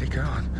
Take it on.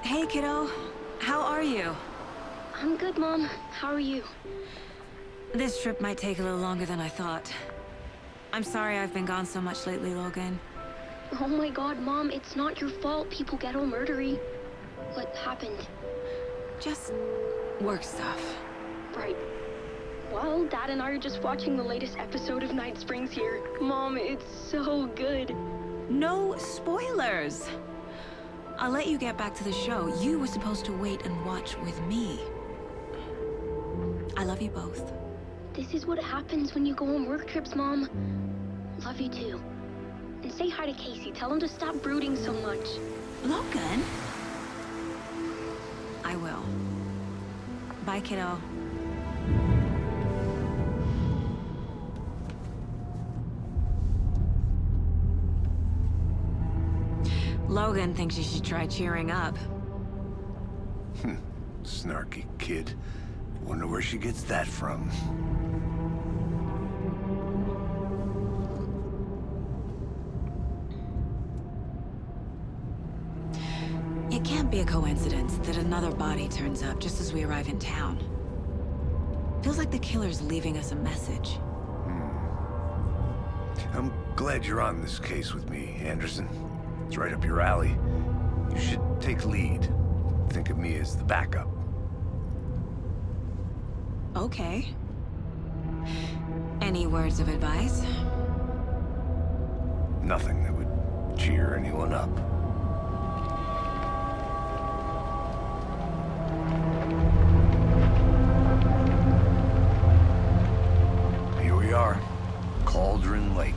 Hey, kiddo. How are you? I'm good, Mom. How are you? This trip might take a little longer than I thought. I'm sorry I've been gone so much lately, Logan. Oh my god, Mom, it's not your fault people get all murdery. What happened? Just work stuff. Right. Well, Dad and I are just watching the latest episode of Night Springs here. Mom, it's so good. No spoilers! I'll let you get back to the show. You were supposed to wait and watch with me. I love you both. This is what happens when you go on work trips, Mom. Love you too. And say hi to Casey. Tell him to stop brooding so much. Logan? I will. Bye, kiddo. Logan thinks you should try cheering up. Snarky kid. Wonder where she gets that from. It can't be a coincidence that another body turns up just as we arrive in town. Feels like the killer's leaving us a message. I'm glad you're on this case with me, Anderson. It's right up your alley. You should take lead. Think of me as the backup. Okay. Any words of advice? Nothing that would cheer anyone up. Here we are. Cauldron Lake.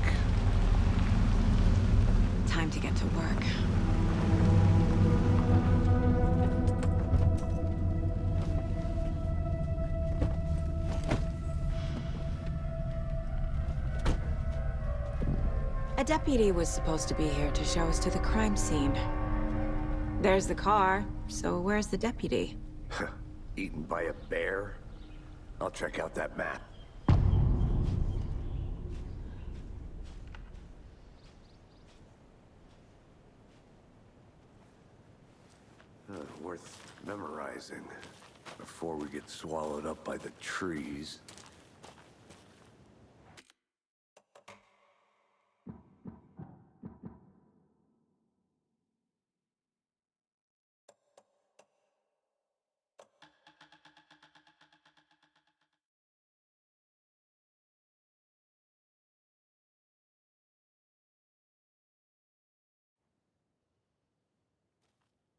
Time to get to work. A deputy was supposed to be here to show us to the crime scene. There's the car, so where's the deputy? Eaten by a bear? I'll check out that map. Worth memorizing before we get swallowed up by the trees.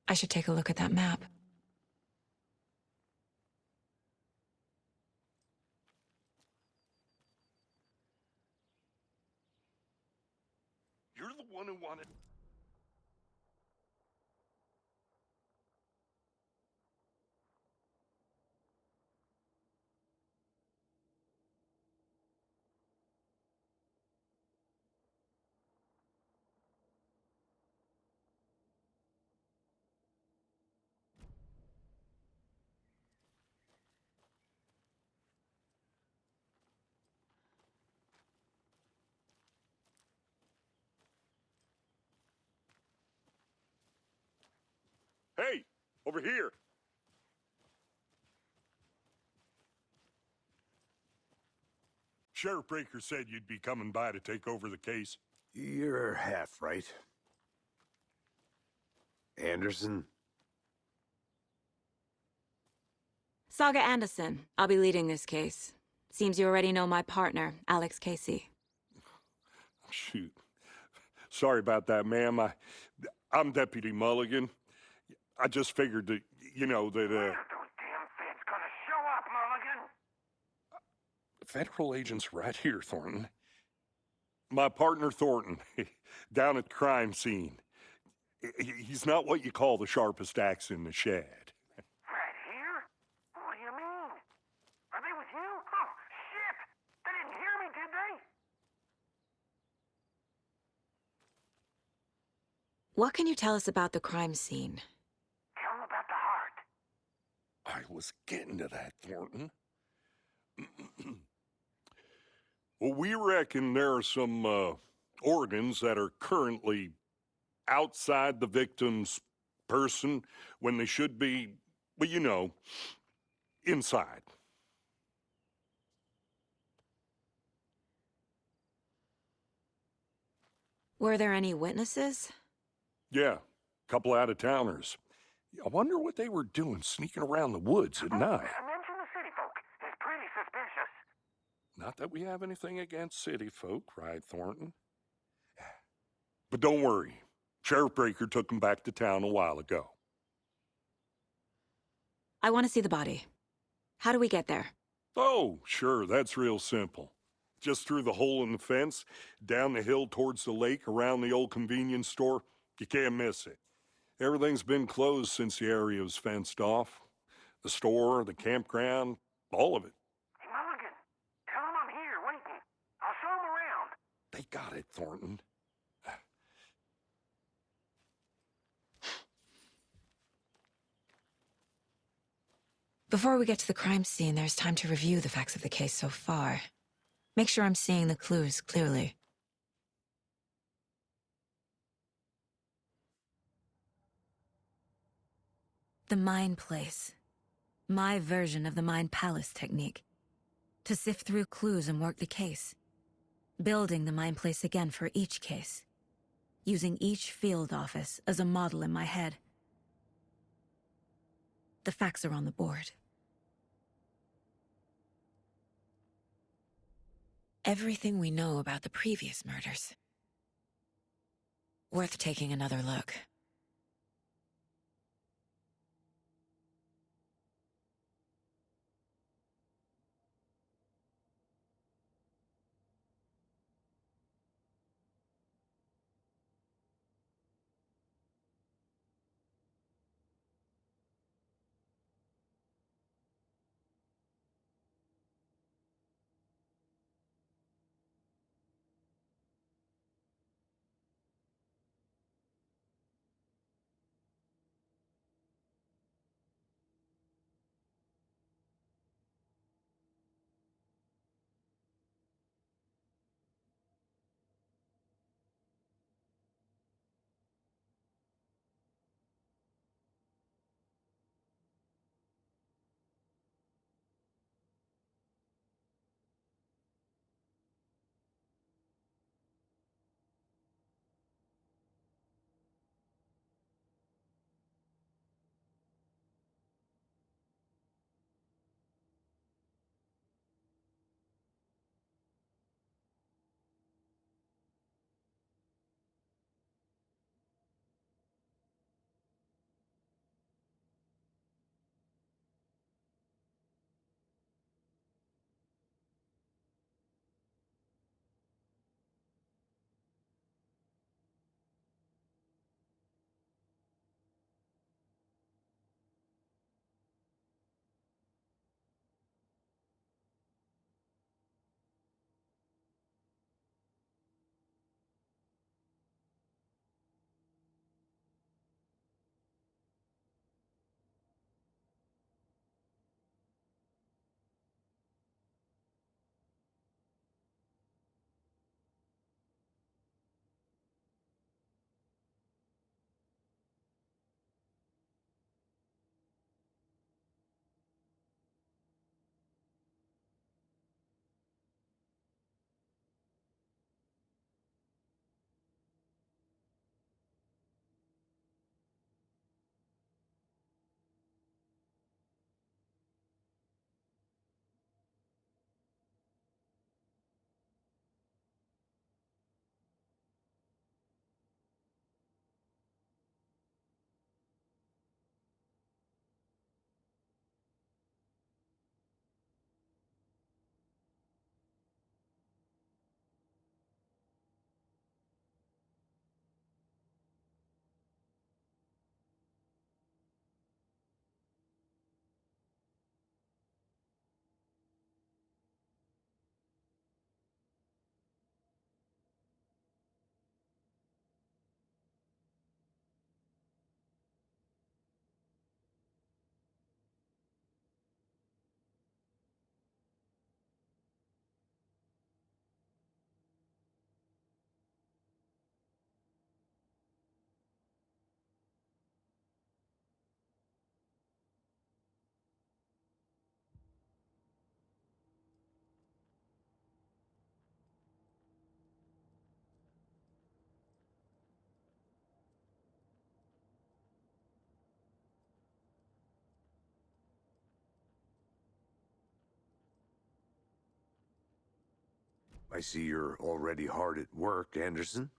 I should take a look at that map. You're the one who wanted... Hey, over here. Sheriff Breaker said you'd be coming by to take over the case. You're half right. Anderson? Saga Anderson. I'll be leading this case. Seems you already know my partner, Alex Casey. Shoot. Sorry about that, ma'am. I'm Deputy Mulligan. I just figured that, you know, that, When are those damn feds gonna show up, Mulligan? Federal agent's right here, Thornton. My partner, Thornton, down at the crime scene. He's not what you call the sharpest axe in the shed. Right here? What do you mean? Are they with you? Oh, shit! They didn't hear me, did they? What can you tell us about the crime scene? Tell them about the heart. I was getting to that, Thornton. Well, we reckon there are some organs that are currently outside the victim's person when they should be, well, you know, inside. Were there any witnesses? Yeah, couple out-of-towners. I wonder what they were doing sneaking around the woods at night. Mention the city folk. It's pretty suspicious. Not that we have anything against city folk, cried Thornton. But don't worry. Sheriff Breaker took him back to town a while ago. I want to see the body. How do we get there? Oh, sure, that's real simple. Just through the hole in the fence, down the hill towards the lake, around the old convenience store. You can't miss it. Everything's been closed since the area was fenced off. The store, the campground, all of it. Hey, Mulligan, tell him I'm here waiting. I'll show him around. They got it, Thornton. Before we get to the crime scene, there's time to review the facts of the case so far. Make sure I'm seeing the clues clearly. The Mind Place. My version of the Mind Palace technique. To sift through clues and work the case. Building the Mind Place again for each case. Using each field office as a model in my head. The facts are on the board. Everything we know about the previous murders. Worth taking another look. I see you're already hard at work, Anderson.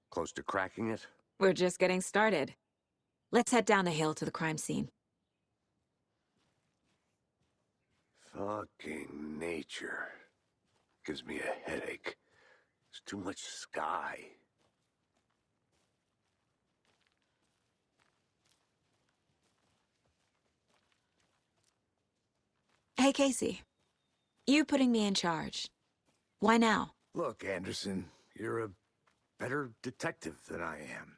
Close to cracking it? We're just getting started. Let's head down the hill to the crime scene. Fucking nature. Gives me a headache. There's too much sky. Hey, Casey. You putting me in charge. Why now? Look, Anderson, you're a better detective than I am.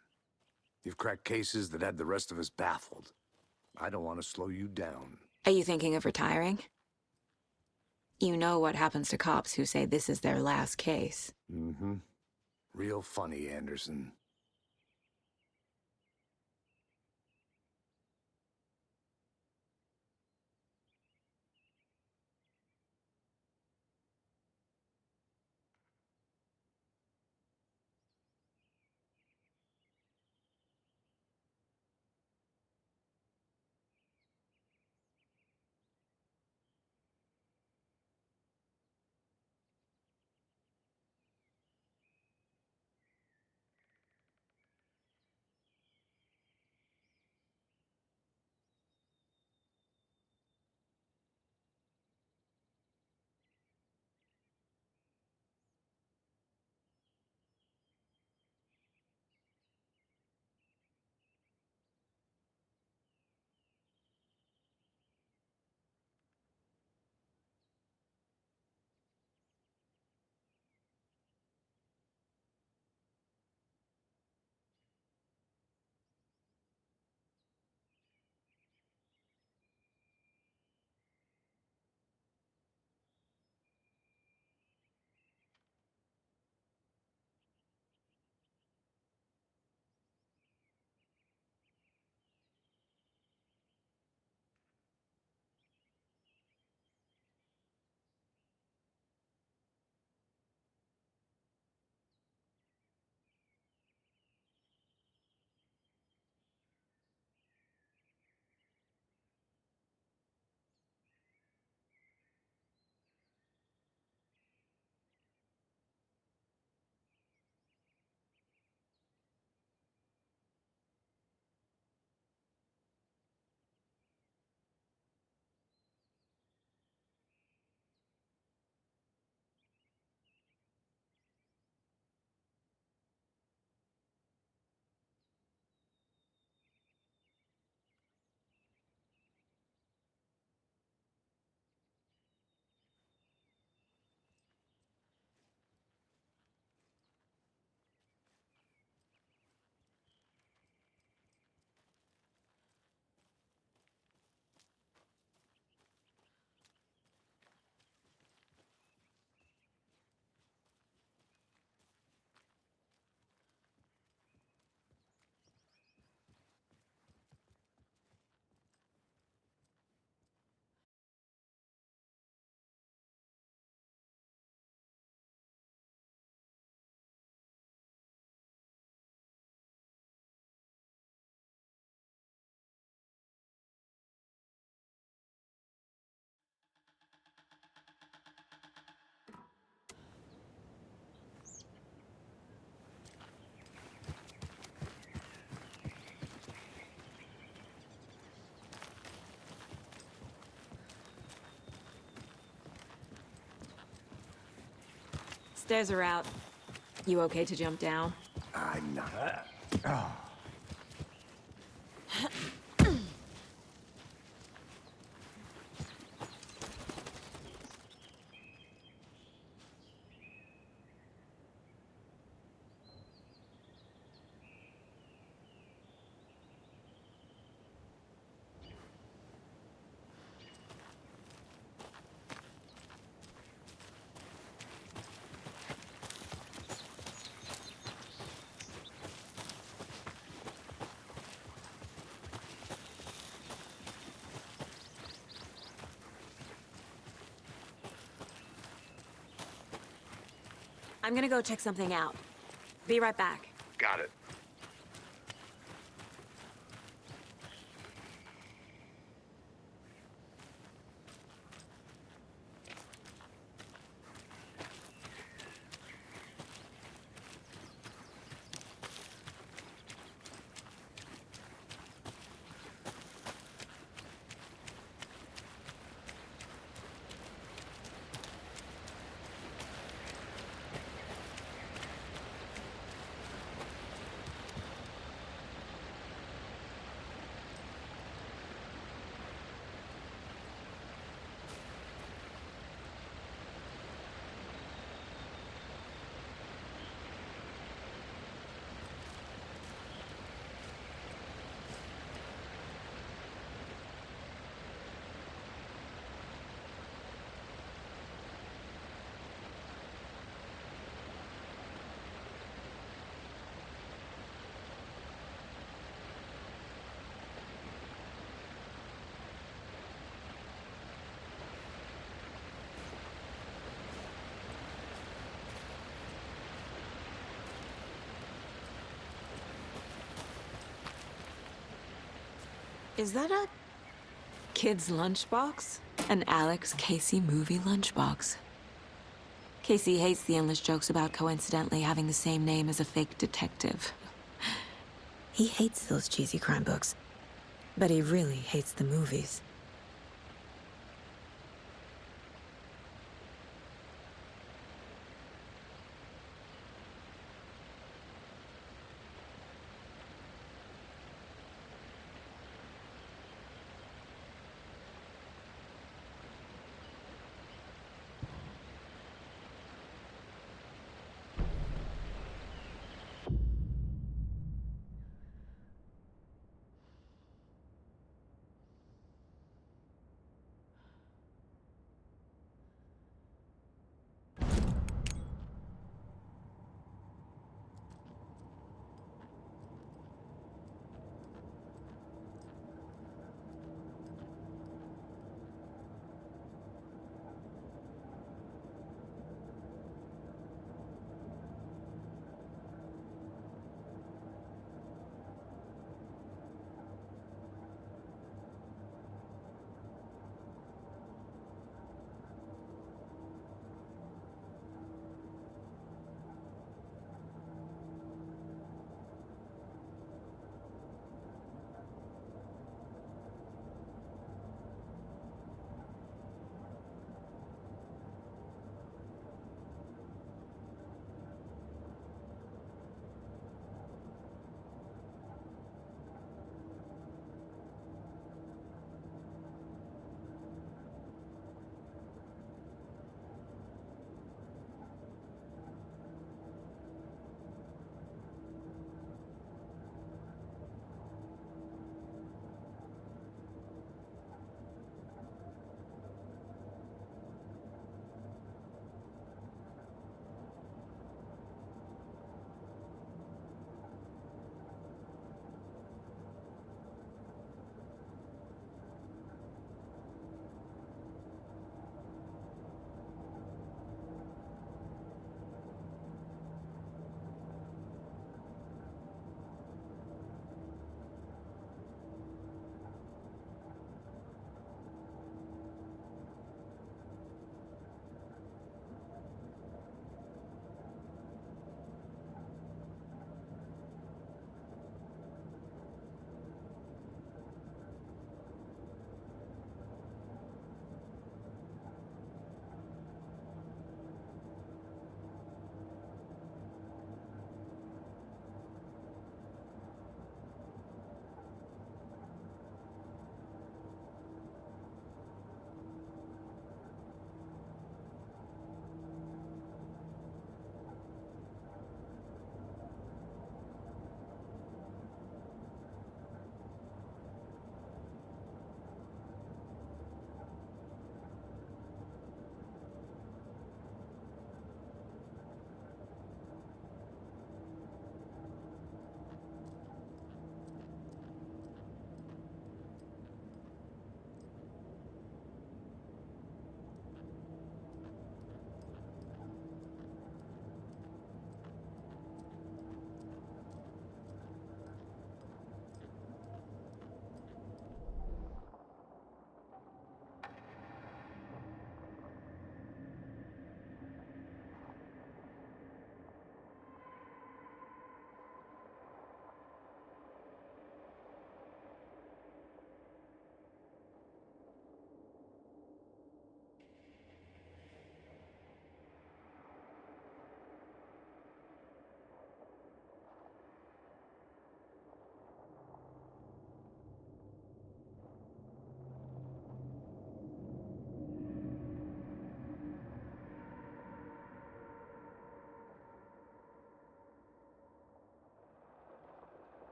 You've cracked cases that had the rest of us baffled. I don't want to slow you down. Are you thinking of retiring? You know what happens to cops who say this is their last case. Mm-hmm. Real funny, Anderson. Stairs are out. You okay to jump down? I'm not. I'm gonna go check something out. Be right back. Got it. Is that a kid's lunchbox? An Alex Casey movie lunchbox. Casey hates the endless jokes about coincidentally having the same name as a fake detective. He hates those cheesy crime books, but he really hates the movies.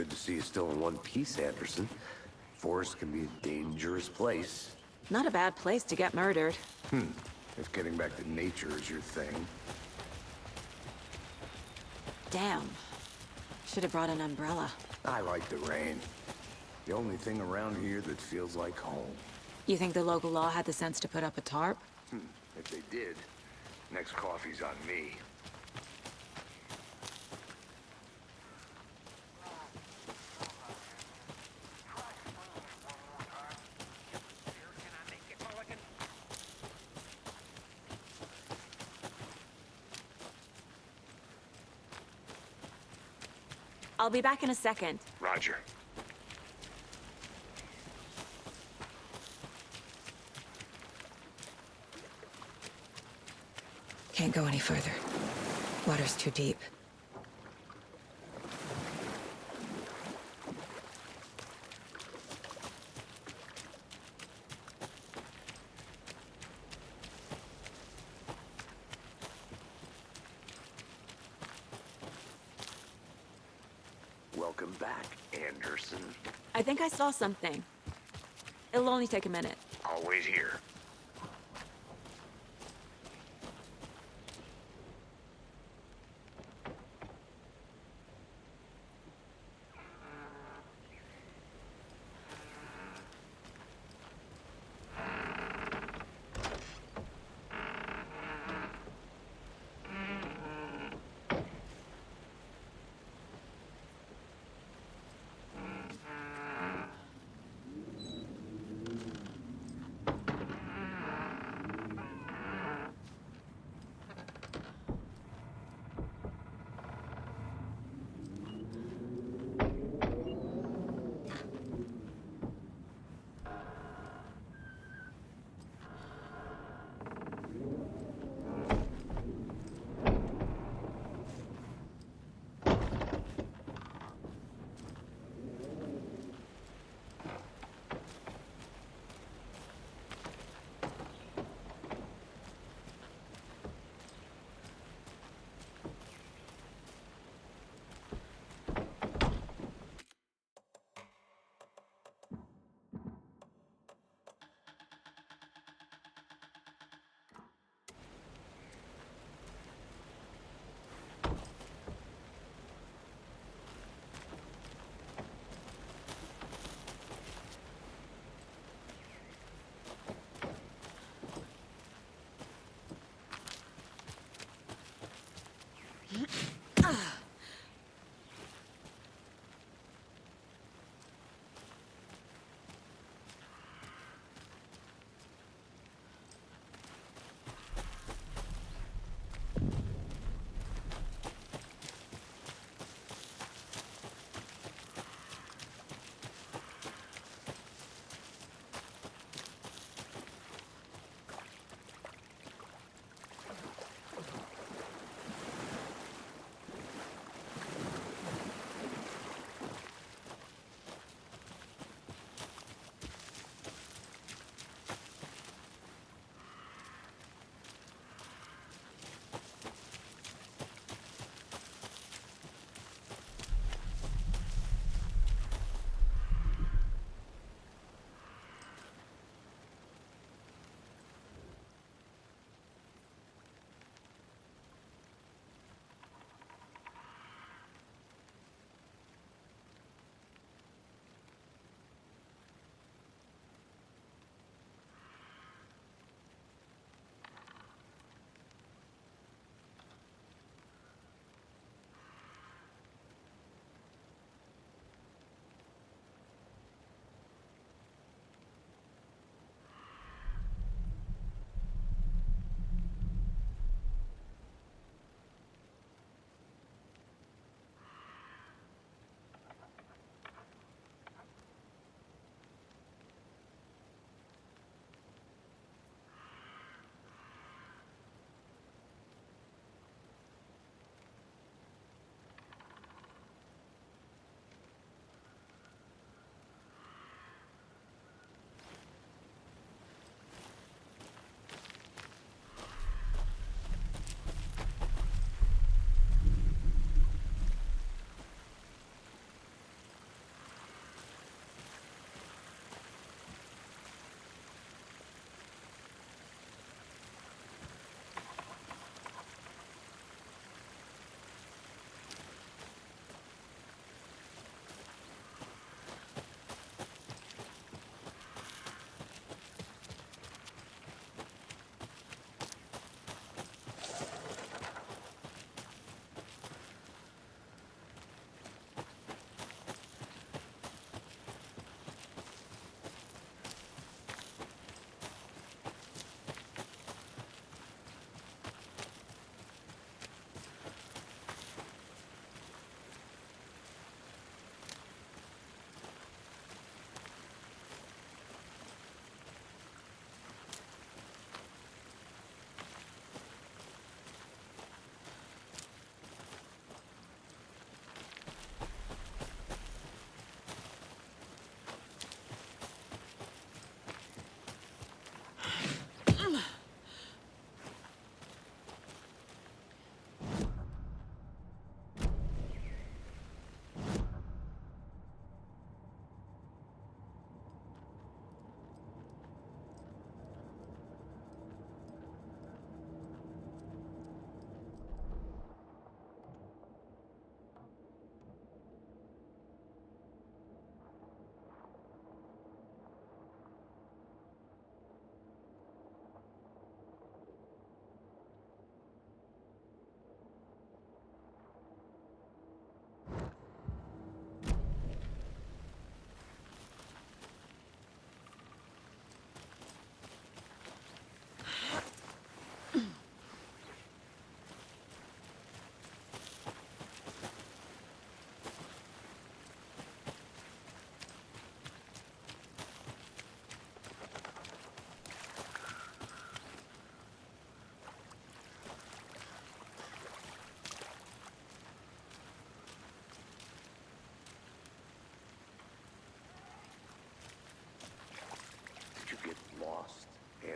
Good to see you still in one piece, Anderson. Forest can be a dangerous place. Not a bad place to get murdered. If getting back to nature is your thing. Damn. Should have brought an umbrella. I like the rain. The only thing around here that feels like home. You think the local law had the sense to put up a tarp? If they did, next coffee's on me. I'll be back in a second. Roger. Can't go any further. Water's too deep. Welcome back, Anderson. I think I saw something. It'll only take a minute. Always here.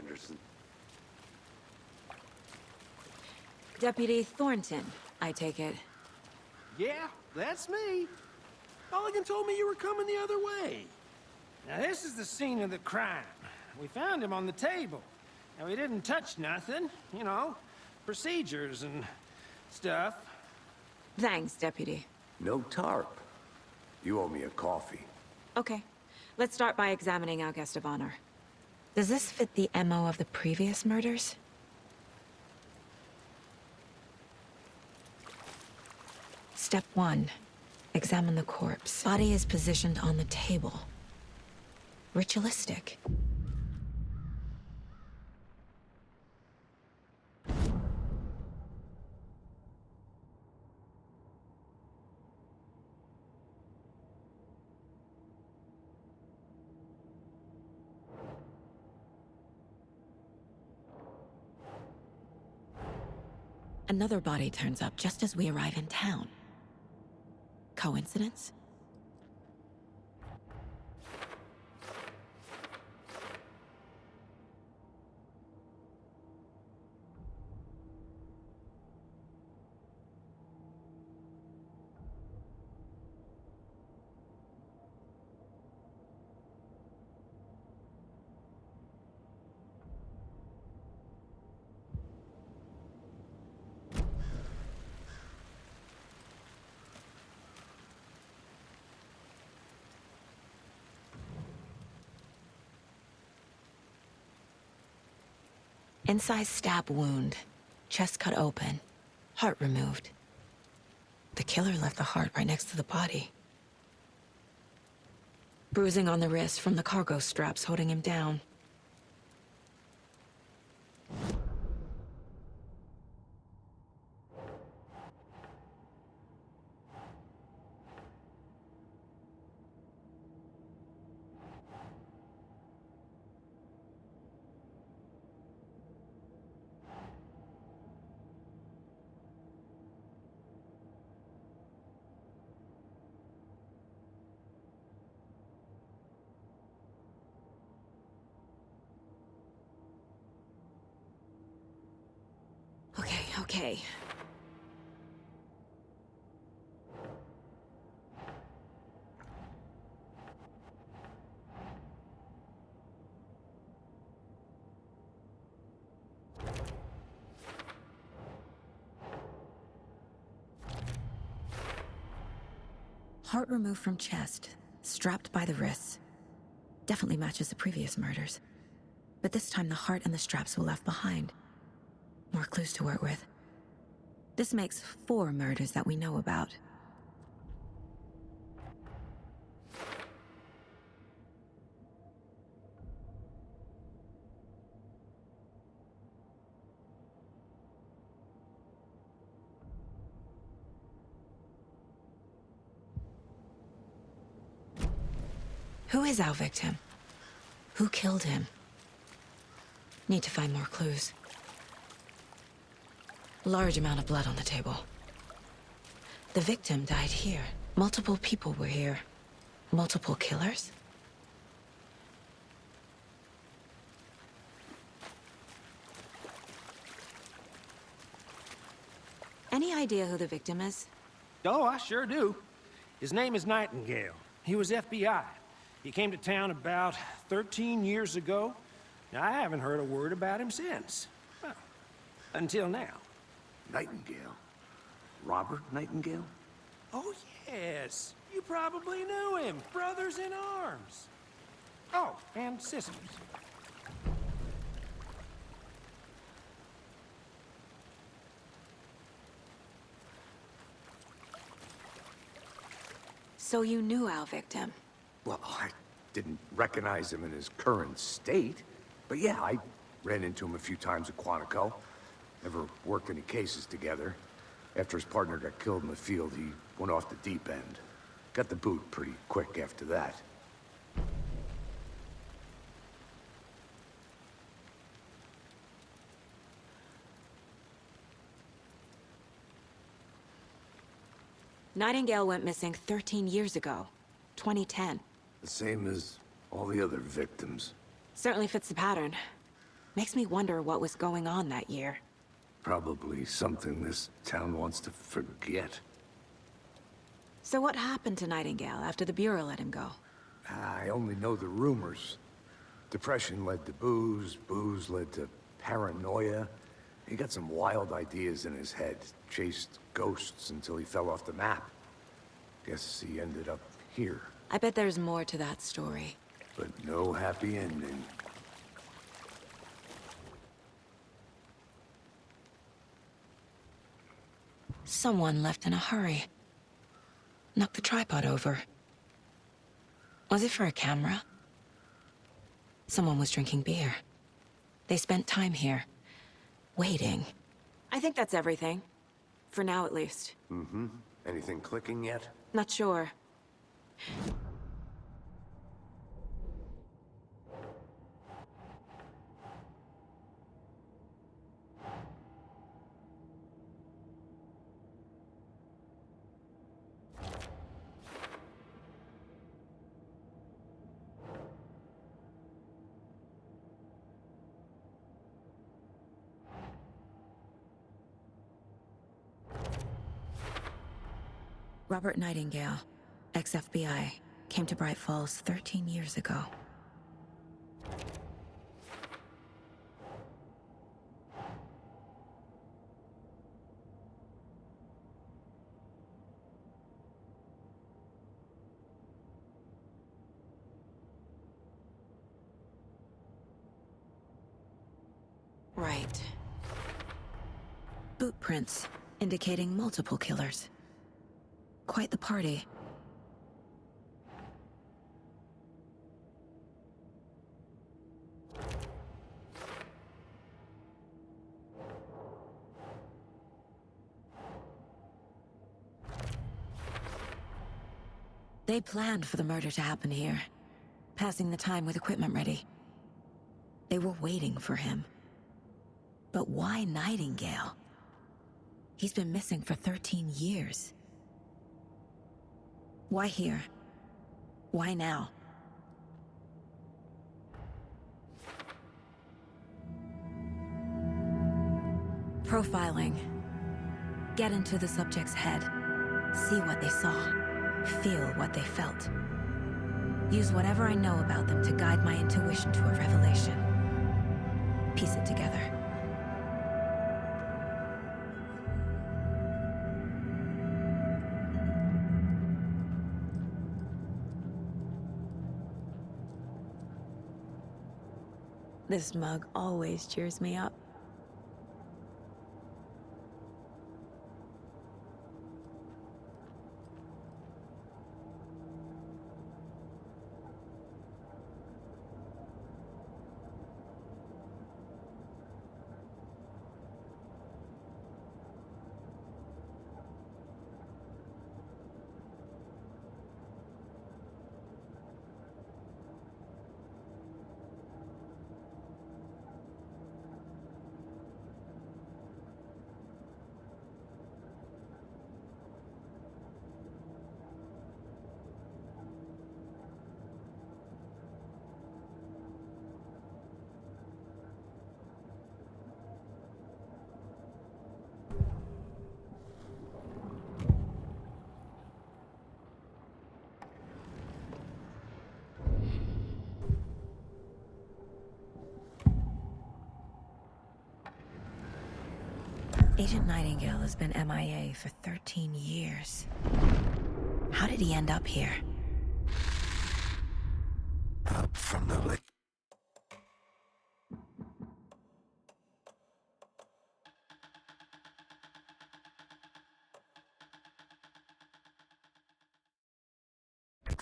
Anderson. Deputy Thornton, I take it. Yeah, that's me. Mulligan told me you were coming the other way. Now, this is the scene of the crime. We found him on the table. Now, we didn't touch nothing, you know, procedures and stuff. Thanks, Deputy. No tarp. You owe me a coffee. Okay, let's start by examining our guest of honor. Does this fit the MO of the previous murders? Step 1. Examine the corpse. Body is positioned on the table. Ritualistic. Another body turns up just as we arrive in town. Coincidence? Incised stab wound. Chest cut open. Heart removed. The killer left the heart right next to the body. Bruising on the wrist from the cargo straps holding him down. Okay. Heart removed from chest, strapped by the wrists. Definitely matches the previous murders. But this time the heart and the straps were left behind. More clues to work with. This makes 4 murders that we know about. Who is our victim? Who killed him? Need to find more clues. Large amount of blood on the table. The victim died here. Multiple people were here. Multiple killers? Any idea who the victim is? Oh, I sure do. His name is Nightingale. He was FBI. He came to town about 13 years ago. Now, I haven't heard a word about him since. Well, until now. Nightingale? Robert Nightingale? Oh, yes. You probably knew him. Brothers in arms. Oh, and sisters. So you knew our victim? Well, I didn't recognize him in his current state. But yeah, I ran into him a few times at Quantico. Never worked any cases together. After his partner got killed in the field, he went off the deep end. Got the boot pretty quick after that. Nightingale went missing 13 years ago. 2010. The same as all the other victims. Certainly fits the pattern. Makes me wonder what was going on that year. Probably something this town wants to forget. So what happened to Nightingale after the Bureau let him go? I only know the rumors. Depression led to booze, booze led to paranoia. He got some wild ideas in his head, chased ghosts until he fell off the map. Guess he ended up here, I bet there's more to that story. but no happy ending. Someone left in a hurry. Knocked the tripod over. Was it for a camera? Someone was drinking beer. They spent time here, waiting. I think that's everything. For now, at least. Mm-hmm. Anything clicking yet? Not sure. Robert Nightingale, ex-FBI, came to Bright Falls 13 years ago. Right. Boot prints, indicating multiple killers. Quite the party. They planned for the murder to happen here, passing the time with equipment ready. They were waiting for him. But why Nightingale? He's been missing for 13 years. Why here? Why now? Profiling. Get into the subject's head. See what they saw. Feel what they felt. Use whatever I know about them to guide my intuition to a revelation. Piece it together. This mug always cheers me up. Agent Nightingale has been MIA for 13 years. How did he end up here? Up from the lake.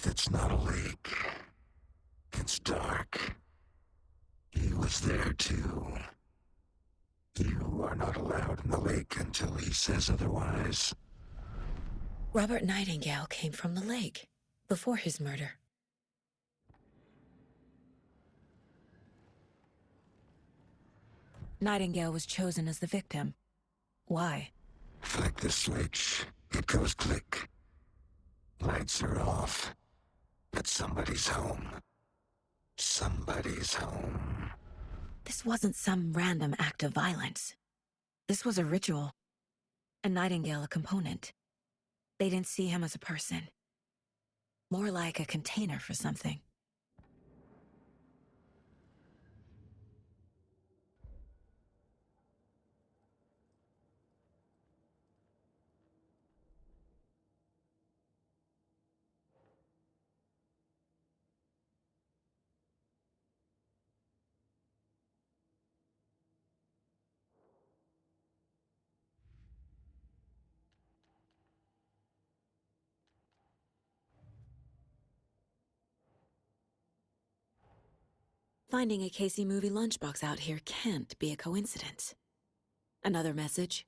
That's not a lake. It's dark. He was there too. You are not allowed in the lake until he says otherwise. Robert Nightingale came from the lake, before his murder. Nightingale was chosen as the victim. Why? Flick the switch. It goes click. Lights are off. But somebody's home. Somebody's home. This This wasn't some random act of violence. This was a ritual. And Nightingale a component. They didn't see him as a person. More like a container for something. Finding a Casey movie lunchbox out here can't be a coincidence. Another message?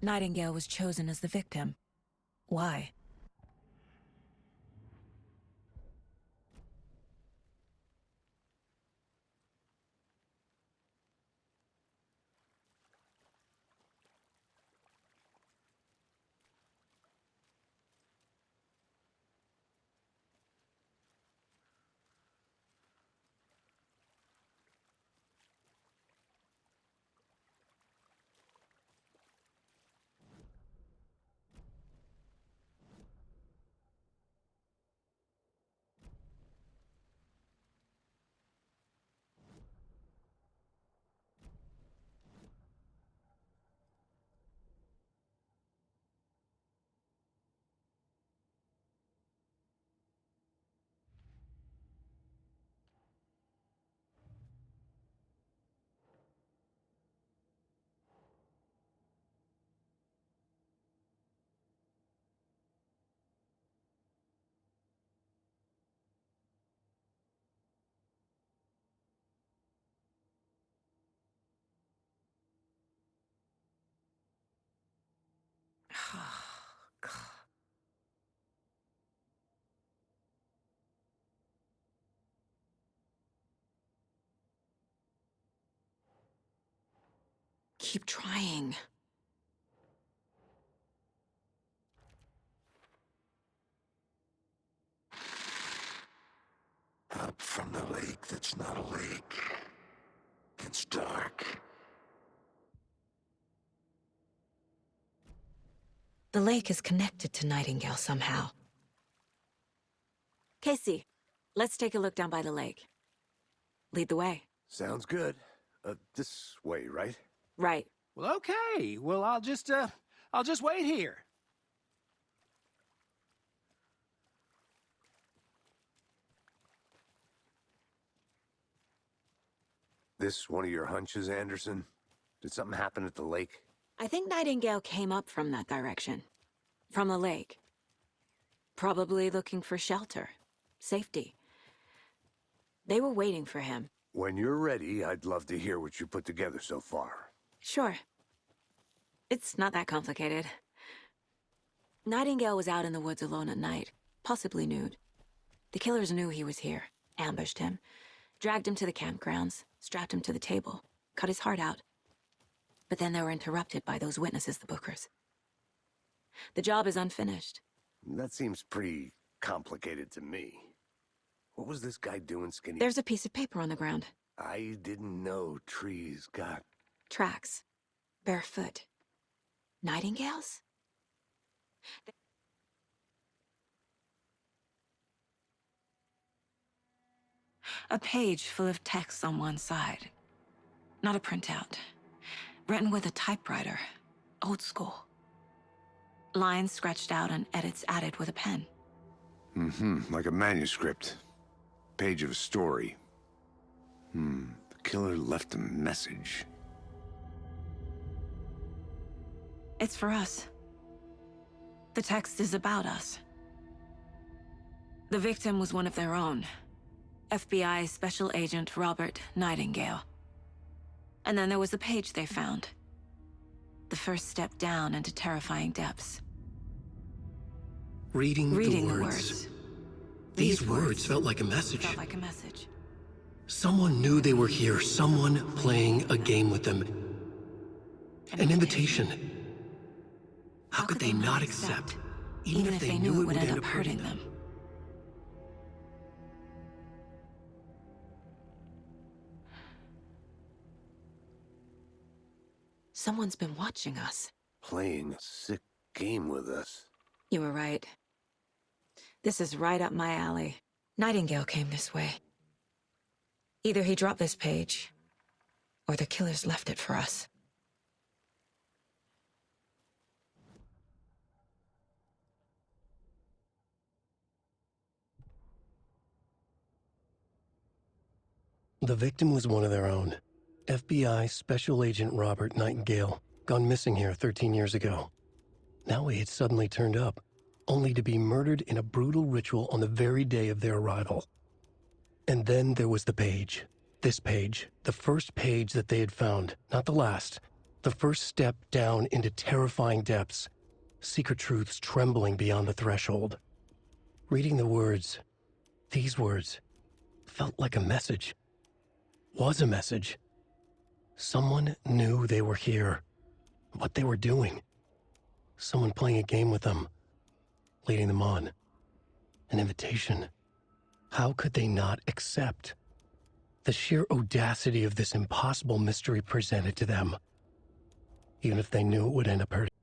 Nightingale was chosen as the victim. Why? Keep trying. Up from the lake that's not a lake. It's dark. The lake is connected to Nightingale somehow. Casey, let's take a look down by the lake. Lead the way. Sounds good. This way, right? Right. Well, okay. Well, I'll just wait here. This one of your hunches, Anderson? Did something happen at the lake? I think Nightingale came up from that direction. From the lake. Probably looking for shelter. Safety. They were waiting for him. When you're ready, I'd love to hear what you put together so far. Sure. It's not that complicated. Nightingale was out in the woods alone at night, possibly nude. The killers knew he was here, ambushed him, dragged him to the campgrounds, strapped him to the table, cut his heart out. But then they were interrupted by those witnesses, the Bookers. The job is unfinished. That seems pretty complicated to me. What was this guy doing, Skinny? There's a piece of paper on the ground. I didn't know trees got... Tracks. Barefoot. Nightingales? A page full of text on one side. Not a printout. Written with a typewriter. Old school. Lines scratched out and edits added with a pen. Mm-hmm, like a manuscript. Page of a story. The killer left a message. It's for us. The text is about us. The victim was one of their own. FBI Special Agent Robert Nightingale. And then there was the page they found. The first step down into terrifying depths. Reading the words. words. These words felt like a message. Felt like a message. Someone knew they were here, someone playing a game with them. An invitation. How could they not accept, even if they knew it would end up hurting them? Someone's been watching us. Playing a sick game with us. You were right. This is right up my alley. Nightingale came this way. Either he dropped this page, or the killers left it for us. The victim was one of their own. FBI Special Agent Robert Nightingale, gone missing here 13 years ago. Now he had suddenly turned up, only to be murdered in a brutal ritual on the very day of their arrival. And then there was the page. This page, the first page that they had found, not the last. The first step down into terrifying depths, secret truths trembling beyond the threshold. Reading the words, these words, felt like a message. Was a message. Someone knew they were here, what they were doing. Someone playing a game with them, leading them on. An invitation. How could they not accept? The sheer audacity of this impossible mystery presented to them, even if they knew it would end up hurting.